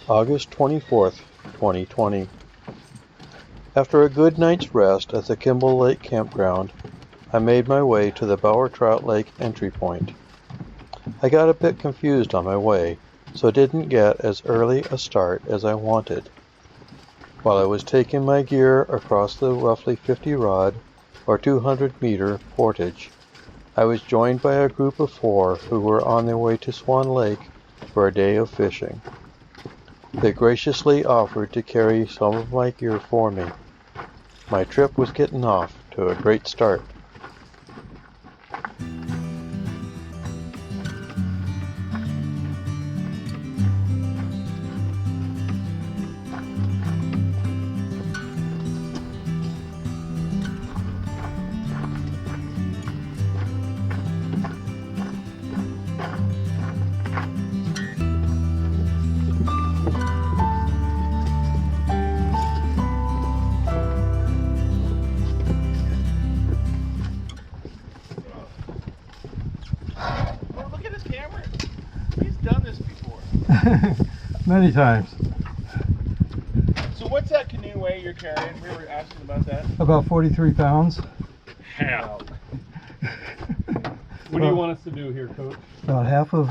August 24th, 2020. After a good night's rest at the Skidway Lake campground, I made my way to the Trout Lake entry point. I got a bit confused on my way, so didn't get as early a start as I wanted. While I was taking my gear across the roughly 50-rod or 200-meter portage, I was joined by a group of 4 who were on their way to Swan Lake for a day of fishing. They graciously offered to carry some of my gear for me. My trip was getting off to a great start. Many times. So what's that canoe weigh you're carrying? We were asking about that. About 43 pounds. Half. What do you want us to do here, Coach? About half of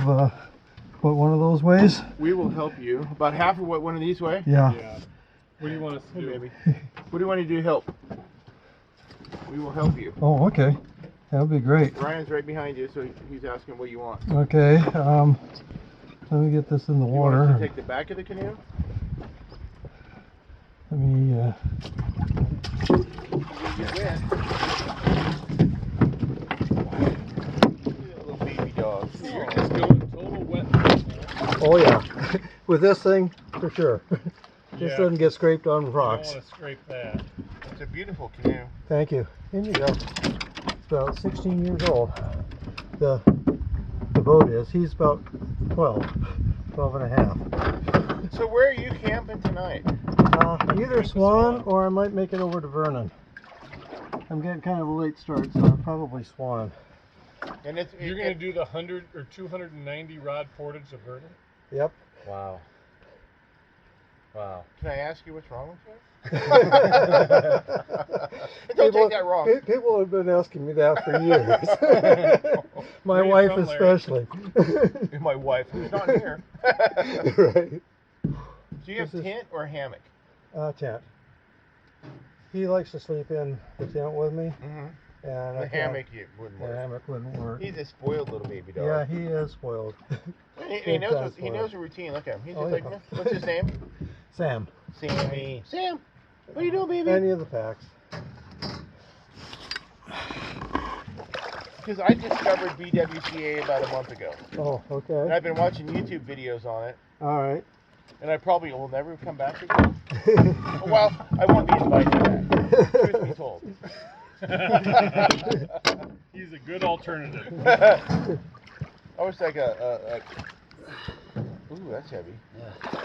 what one of those weighs. We will help you. About half of what one of these weigh? Yeah. What do you want us to do? Baby. What do you want to do to help? We will help you. Oh, okay. That would be great. Ryan's right behind you, so he's asking what you want. Okay. Let me get this in the water. You want us to take the back of the canoe? Let me. Little baby dog. So you're just going total wet. Oh yeah. With this thing, for sure. This Yeah. doesn't get scraped on I rocks. don't want to scrape that. It's a beautiful canoe. Thank you. In you go. It's about 16 years old. The boat is. He's about 12 and a half. So where are you camping tonight? Either Swan or I might make it over to Vernon. I'm getting kind of a late start, so I'll probably Swan. And You're going to do the 100 or 290 rod portage of Vernon? Yep. Wow. Wow. Can I ask you what's wrong with you? Don't take that wrong. People have been asking me that for years. My Where wife you from, especially. My wife, who's not here. Right. Do you have tent or hammock? Tent. He likes to sleep in the tent with me. Mm-hmm. And The hammock wouldn't The work. hammock wouldn't work. He's a spoiled little baby dog. Yeah, he is spoiled. He knows a routine. Look at him. He's just like, yeah. what's his name? Sam. Sammy. Sam, what are you doing, baby? Any of the packs. Because I discovered BWCA about a month ago. Oh, And okay. I've been watching YouTube videos on it. All right. And I probably will never come back again. Well, I won't be invited back. Truth be told. He's a good alternative. I was like ooh, that's heavy.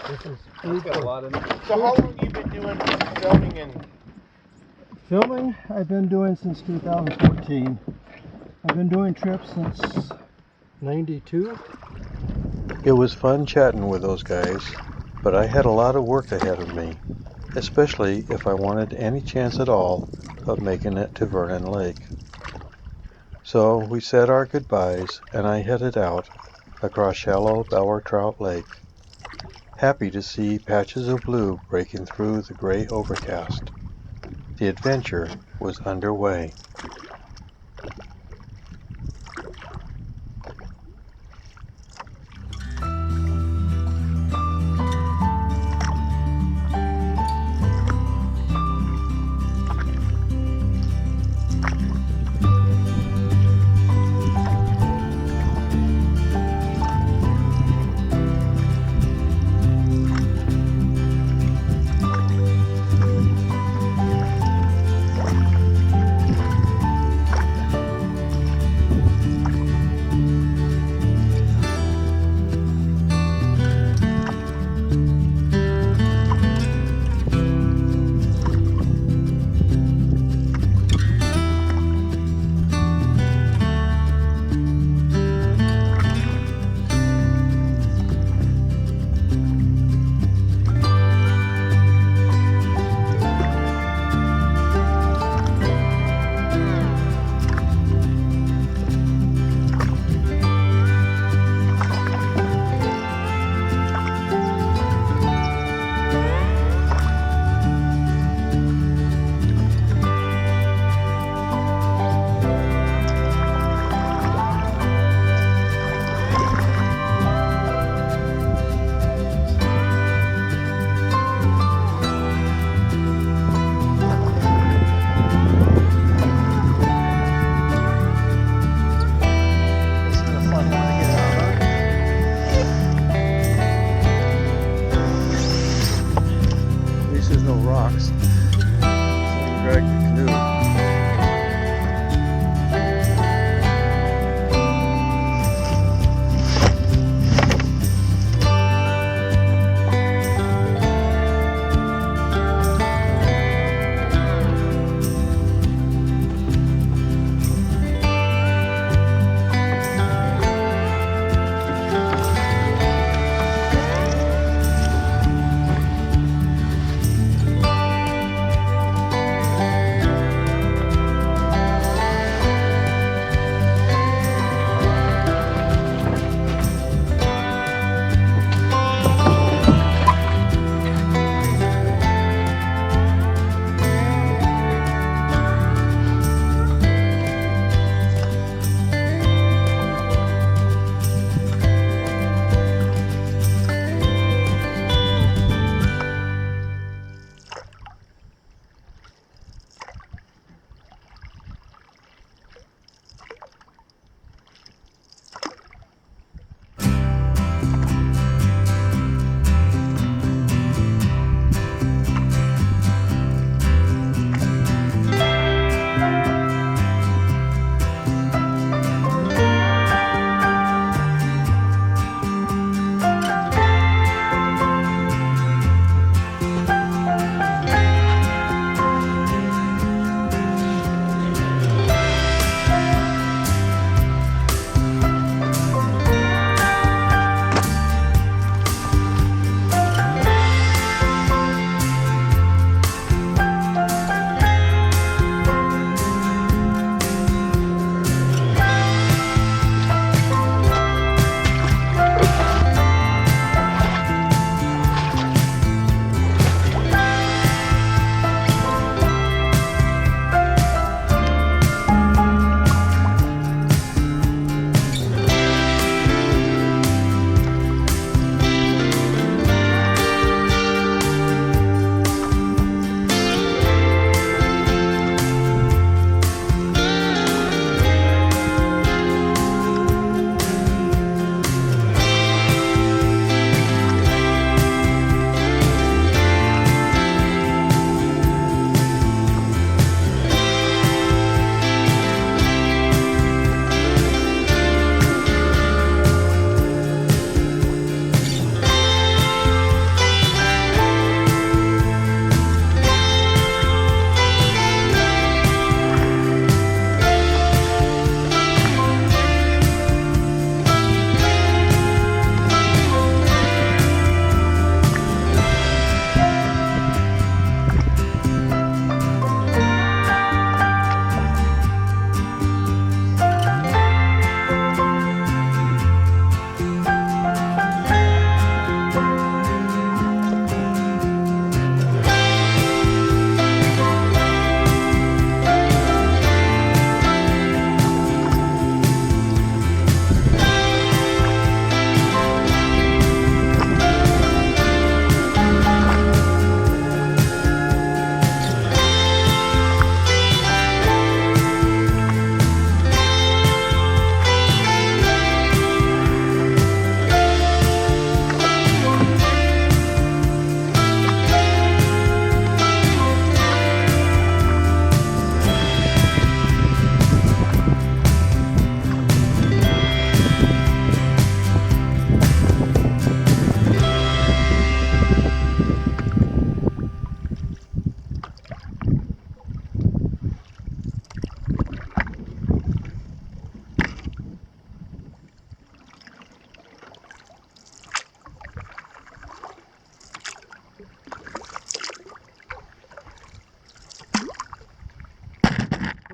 This is He's got a lot in it. So how long have you been doing filming and... filming. I've been doing since 2014. I've been doing trips since 92. It was fun chatting with those guys, but I had a lot of work ahead of me, especially if I wanted any chance at all of making it to Vernon Lake. So we said our goodbyes and I headed out across shallow Trout Lake, happy to see patches of blue breaking through the gray overcast. The adventure was underway.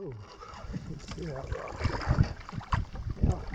Ooh, let's see that rock. Yeah.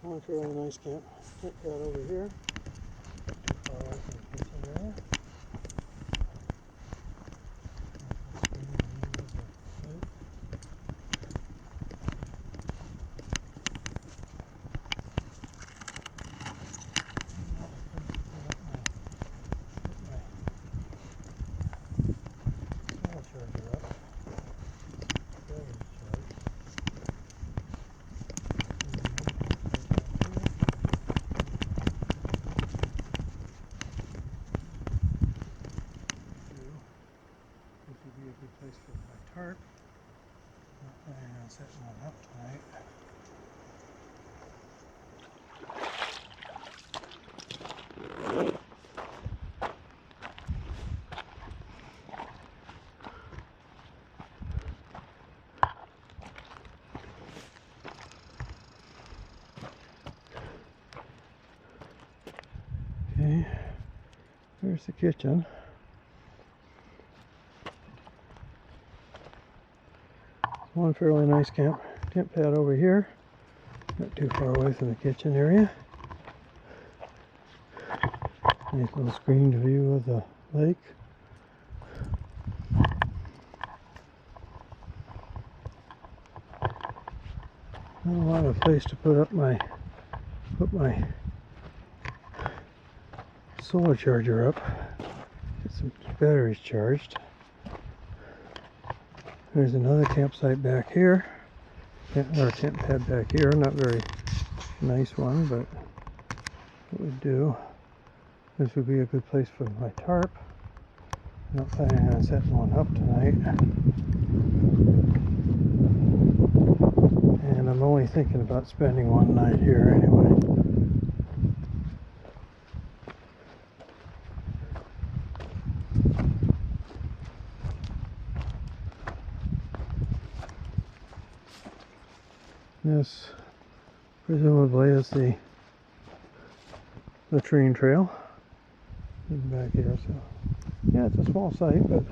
One fairly nice camp pad over here. Too far away from the kitchen area. Place for my tarp. Not planning on setting one up tonight. Okay, there's the kitchen. One fairly nice tent pad over here, not too far away from the kitchen area. Nice little screened view of the lake. Not a lot of place to put my solar charger up. Get some batteries charged. There's another campsite back here, or tent pad back here, not very nice one, but it would do. This would be a good place for my tarp. I'm not planning on setting one up tonight. And I'm only thinking about spending one night here anyway. This presumably is the latrine trail back here. So yeah, it's a small site, but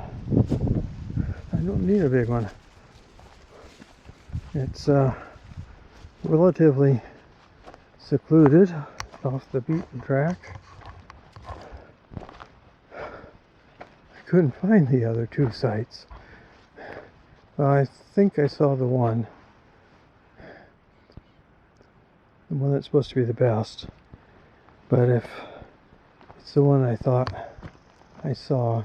I don't need a big one. It's relatively secluded off the beaten track. I couldn't find the other two sites. I think I saw the one that's supposed to be the best, but if it's the one I thought I saw,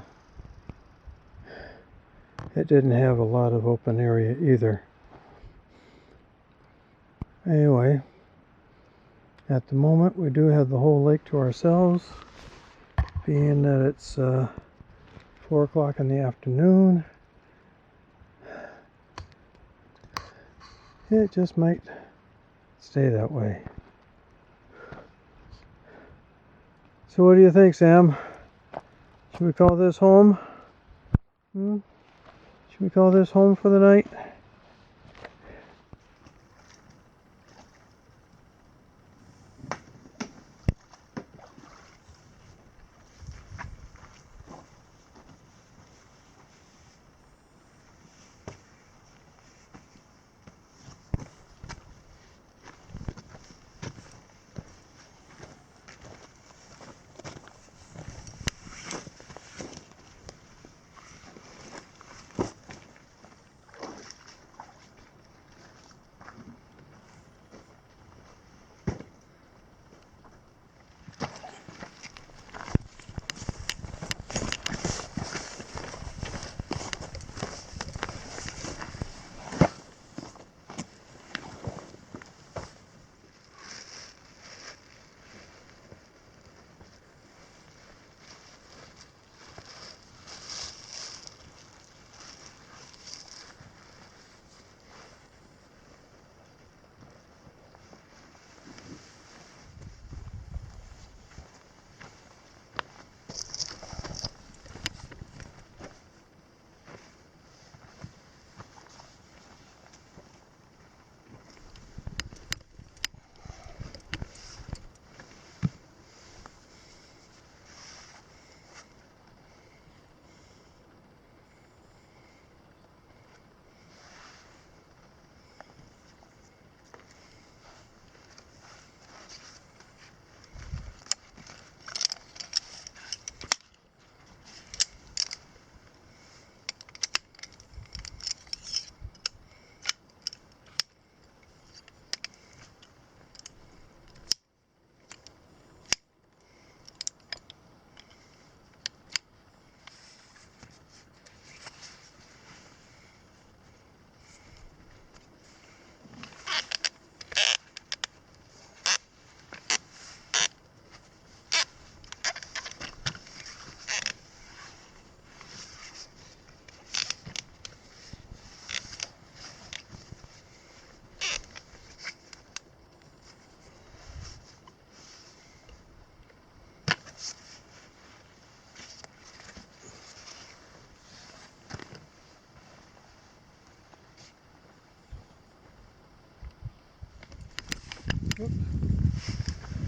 it didn't have a lot of open area either. Anyway, at the moment we do have the whole lake to ourselves, being that it's 4 o'clock in the afternoon. It just might stay that way. So what do you think, Sam? Should we call this home? Should we call this home for the night?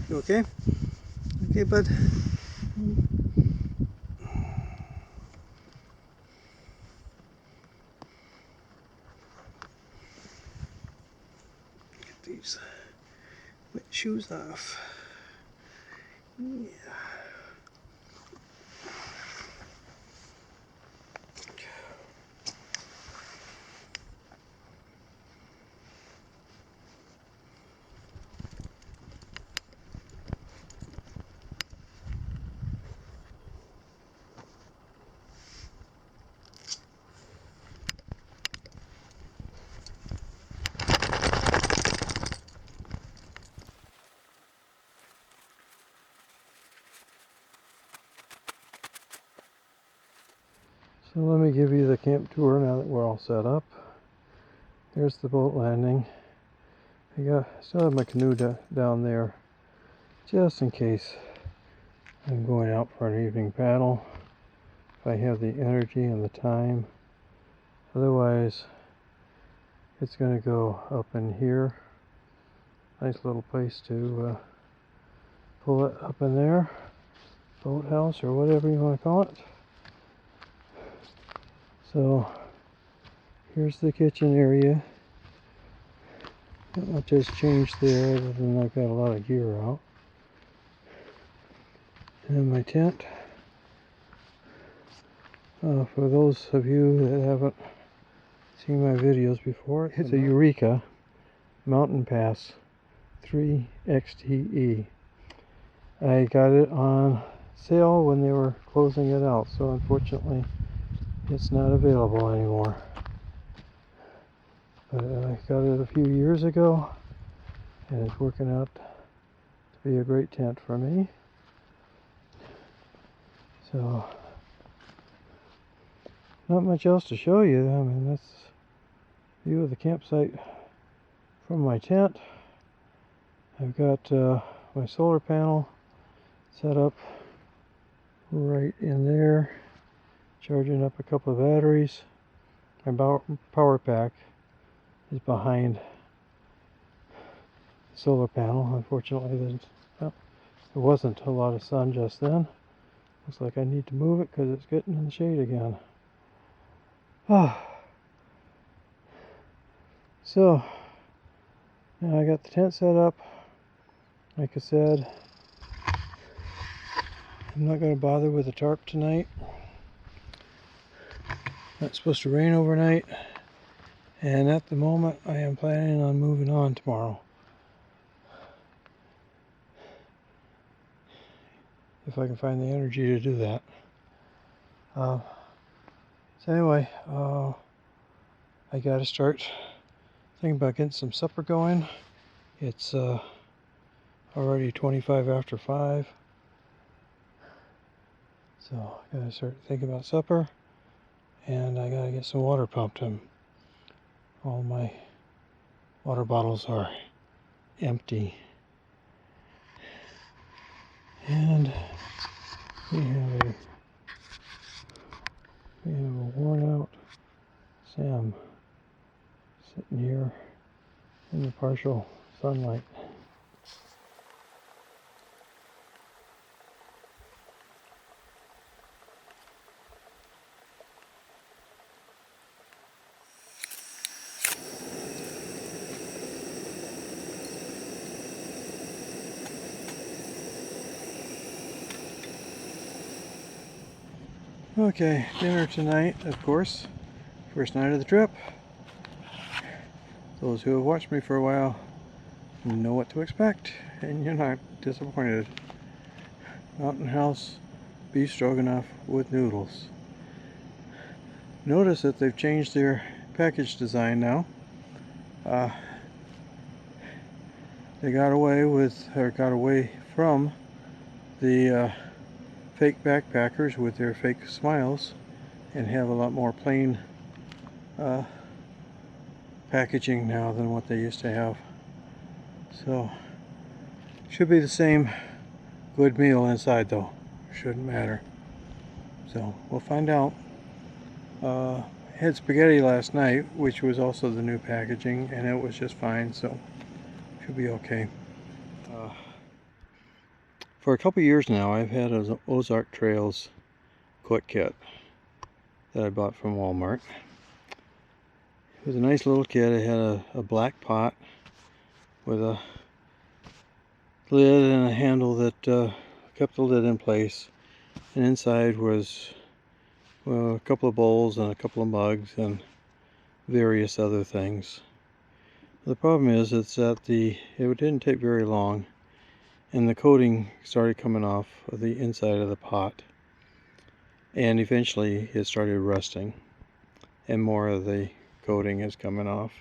You okay? Okay, bud. Get these wet shoes off. Yeah. So let me give you the camp tour now that we're all set up. There's the boat landing. I still have my canoe down there just in case I'm going out for an evening paddle, if I have the energy and the time. Otherwise, it's going to go up in here. Nice little place to pull it up in there. Boathouse or whatever you want to call it. So here's the kitchen area. Not much has changed there other than I've got a lot of gear out. And my tent. For those of you that haven't seen my videos before, it's a Eureka Mountain Pass 3 XTE. I got it on sale when they were closing it out, so unfortunately it's not available anymore. But I got it a few years ago and it's working out to be a great tent for me. So not much else to show you. I mean, that's a view of the campsite from my tent. I've got my solar panel set up right in there, charging up a couple of batteries. My power pack is behind the solar panel. Unfortunately, there wasn't a lot of sun just then. Looks like I need to move it because it's getting in the shade again. So now I got the tent set up. Like I said, I'm not going to bother with the tarp tonight. It's supposed to rain overnight, and at the moment I am planning on moving on tomorrow. If I can find the energy to do that. So anyway, I gotta start thinking about getting some supper going. It's already 25 after 5. So I gotta start thinking about supper, and I gotta get some water pumped in. All my water bottles are empty. And we have a worn out Sam sitting here in the partial sunlight. Okay, dinner tonight, of course. First night of the trip. Those who have watched me for a while know what to expect, and you're not disappointed. Mountain House beef stroganoff with noodles. Notice that they've changed their package design now. They got away from the fake backpackers with their fake smiles and have a lot more plain packaging now than what they used to have. So should be the same good meal inside though. Shouldn't matter. So we'll find out. Had spaghetti last night, which was also the new packaging, and it was just fine, so should be okay. For a couple years now, I've had an Ozark Trails quick kit that I bought from Walmart. It was a nice little kit. It had a black pot with a lid and a handle that kept the lid in place. And inside was, well, a couple of bowls and a couple of mugs and various other things. The problem is that it didn't take very long and the coating started coming off of the inside of the pot, and eventually it started rusting and more of the coating is coming off.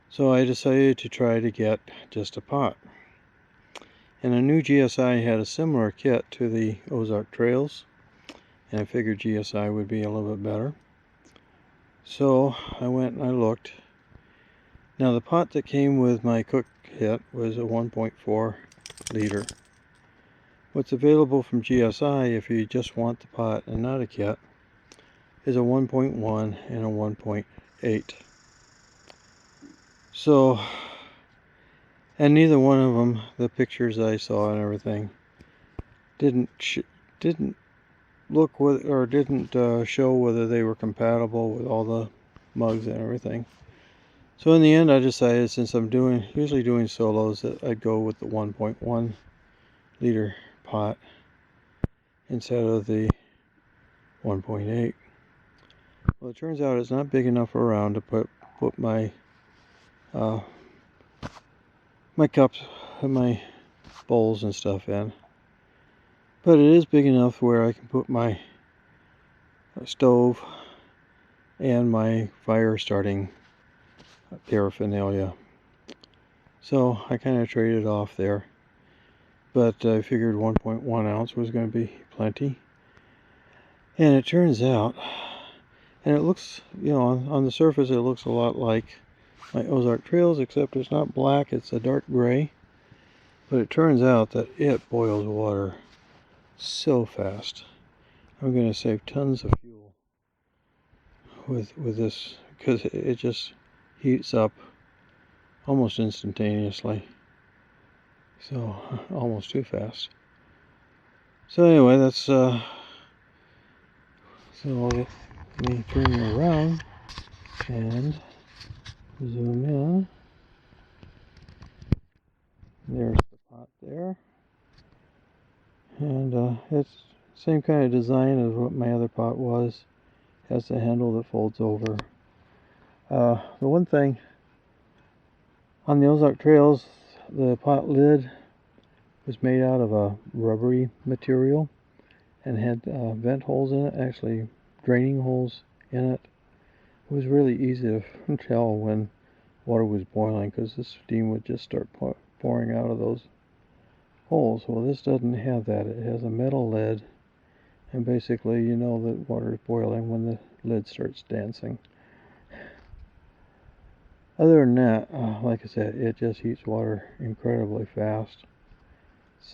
So I decided to try to get just a pot, and I knew GSI had a similar kit to the Ozark Trails, and I figured GSI would be a little bit better. So I went and I looked. Now the pot that came with my cook kit was a 1.4 liter. What's available from GSI, if you just want the pot and not a kit, is a 1.1 and a 1.8. So, and neither one of them, the pictures I saw and everything, didn't look with, or didn't show whether they were compatible with all the mugs and everything. So in the end, I decided, since I'm usually doing solos, that I'd go with the 1.1 liter pot instead of the 1.8. Well, it turns out it's not big enough around to put my my cups and my bowls and stuff in, but it is big enough where I can put my stove and my fire starting paraphernalia. So I kind of traded off there, but I figured 1.1 ounce was going to be plenty. And it turns out, and it looks, you know, on the surface it looks a lot like my Ozark Trails, except it's not black, it's a dark gray. But it turns out that it boils water so fast. I'm going to save tons of fuel with this, because it just heats up almost instantaneously. So almost too fast. So anyway, that's so let me turn you around and zoom in. There's the pot there, and it's same kind of design as what my other pot was. Has the handle that folds over. The one thing on the Ozark Trails, the pot lid was made out of a rubbery material and had vent holes in it, actually draining holes in it. It was really easy to tell when water was boiling, because the steam would just start pouring out of those holes. Well, this doesn't have that. It has a metal lid, and basically you know that water is boiling when the lid starts dancing. Other than that, like I said, it just heats water incredibly fast.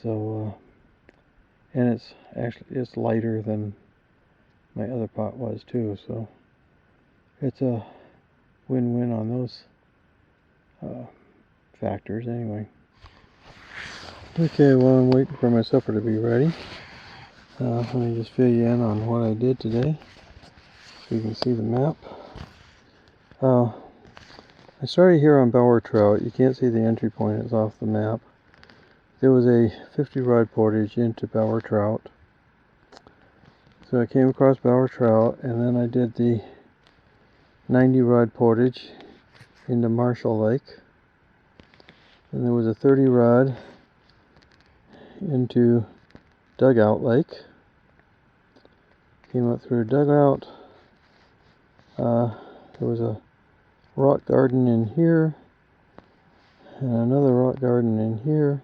So, and it's lighter than my other pot was too. So it's a win-win on those factors anyway. Okay, well, I'm waiting for my supper to be ready. Let me just fill you in on what I did today, so you can see the map. I started here on Bower Trout. You can't see the entry point, it's off the map. There was a 50 rod portage into Bower Trout. So I came across Bower Trout, and then I did the 90 rod portage into Marshall Lake. And there was a 30 rod into Dugout Lake. Came up through Dugout. There was a rock garden in here, and another rock garden in here.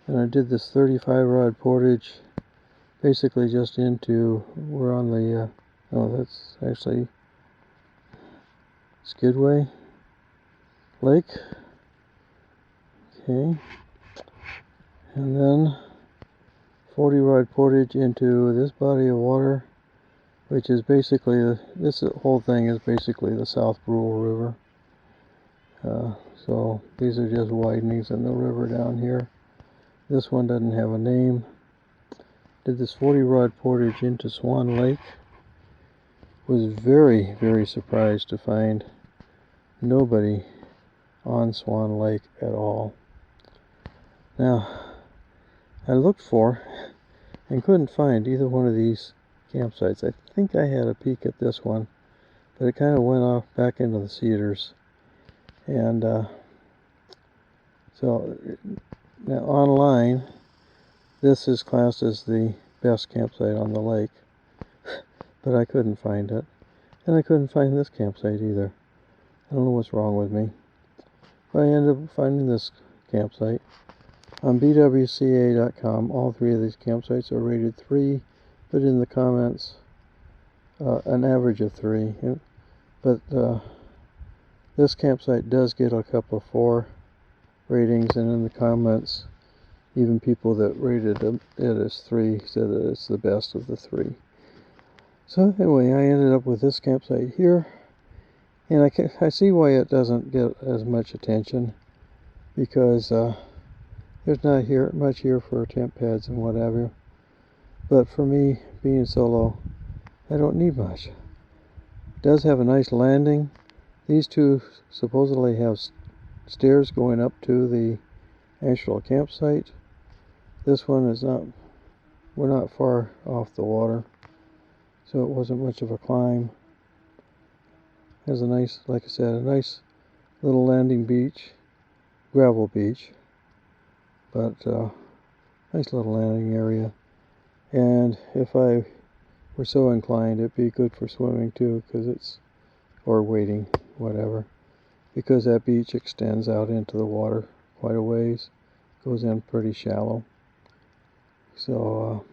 And I did this 35 rod portage basically just into, we're on the, oh, that's actually Skidway Lake. Okay. And then 40 rod portage into this body of water, which is basically, this whole thing is basically the South Brule River. So these are just widenings in the river down here. This one doesn't have a name. Did this 40 rod portage into Swan Lake. Was very, very surprised to find nobody on Swan Lake at all. Now, I looked for and couldn't find either one of these campsites. I think I had a peek at this one, but it kind of went off back into the cedars. And so now online, this is classed as the best campsite on the lake, but I couldn't find it. And I couldn't find this campsite either. I don't know what's wrong with me. But I ended up finding this campsite. On bwca.com, all three of these campsites are rated 3, but in the comments, an average of 3. But this campsite does get a couple of 4 ratings, and in the comments, even people that rated it as 3 said that it's the best of the 3. So anyway, I ended up with this campsite here, and I see why it doesn't get as much attention, because there's not much here for tent pads and whatever. But for me, being solo, I don't need much. It does have a nice landing. These two supposedly have stairs going up to the actual campsite. This one is not, we're not far off the water, so it wasn't much of a climb. Has a nice, like I said, a nice little landing beach, gravel beach, but nice little landing area. And if I were so inclined, it'd be good for swimming too, or wading, whatever, because that beach extends out into the water quite a ways, goes in pretty shallow. So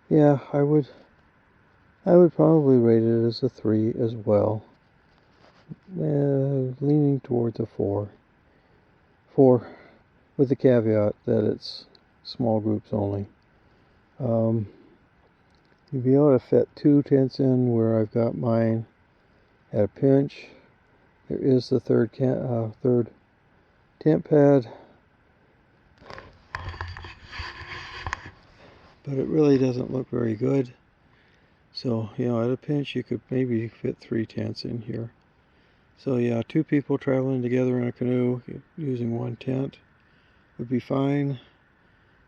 yeah, I would probably rate it as a 3 as well, leaning towards a 4. 4 with the caveat that it's small groups only. You'll be able to fit 2 tents in where I've got mine at a pinch. There is the third tent pad, but it really doesn't look very good. So, you know, at a pinch you could maybe fit 3 tents in here. So yeah, 2 people traveling together in a canoe using 1 tent would be fine.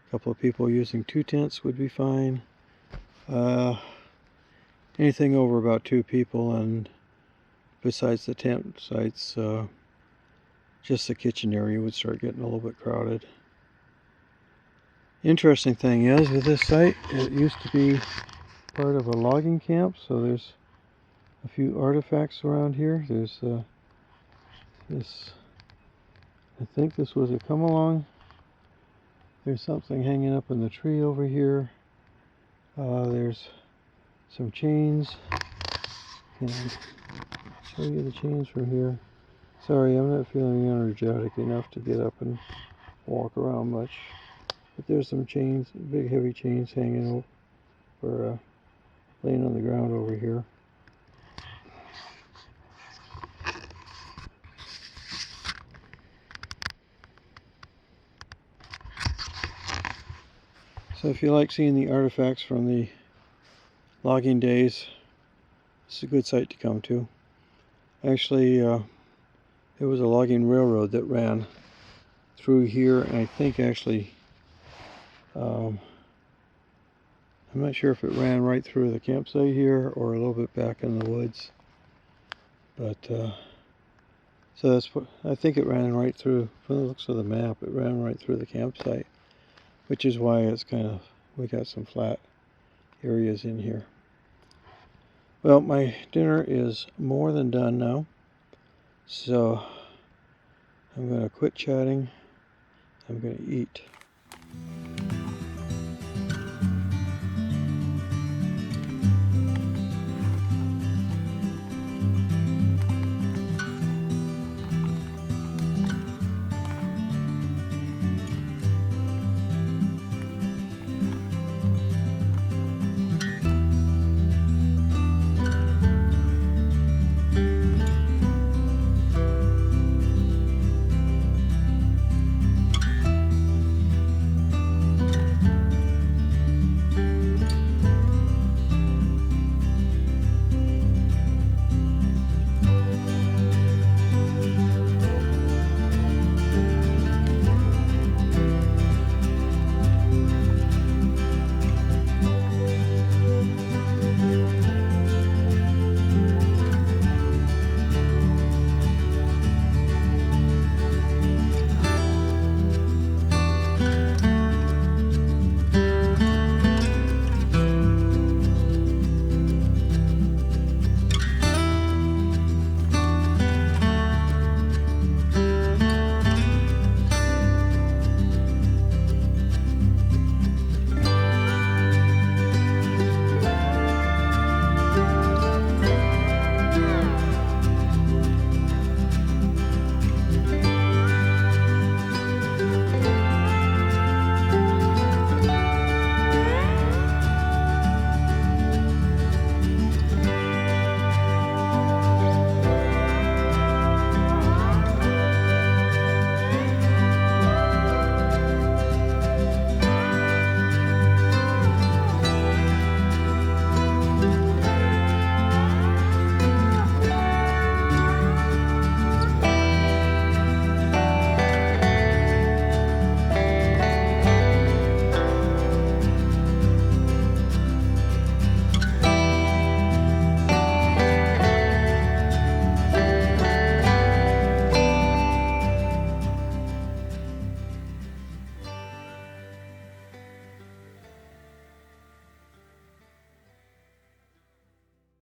A couple of people using 2 tents would be fine. Anything over about 2 people, and besides the tent sites, just the kitchen area would start getting a little bit crowded. Interesting thing is, with this site, it used to be part of a logging camp, so there's a few artifacts around here. There's this, I think this was a come along. There's something hanging up in the tree over here. There's some chains. Can I show you the chains from here? Sorry, I'm not feeling energetic enough to get up and walk around much. But there's some chains, big heavy chains hanging over, laying on the ground over here. So if you like seeing the artifacts from the logging days, it's a good site to come to. Actually, there was a logging railroad that ran through here, and I think actually, I'm not sure if it ran right through the campsite here or a little bit back in the woods. But, so that's what, I think it ran right through, from the looks of the map, it ran right through the campsite, which is why it's kind of, we got some flat areas in here. Well, my dinner is more than done now, so I'm going to quit chatting. I'm going to eat.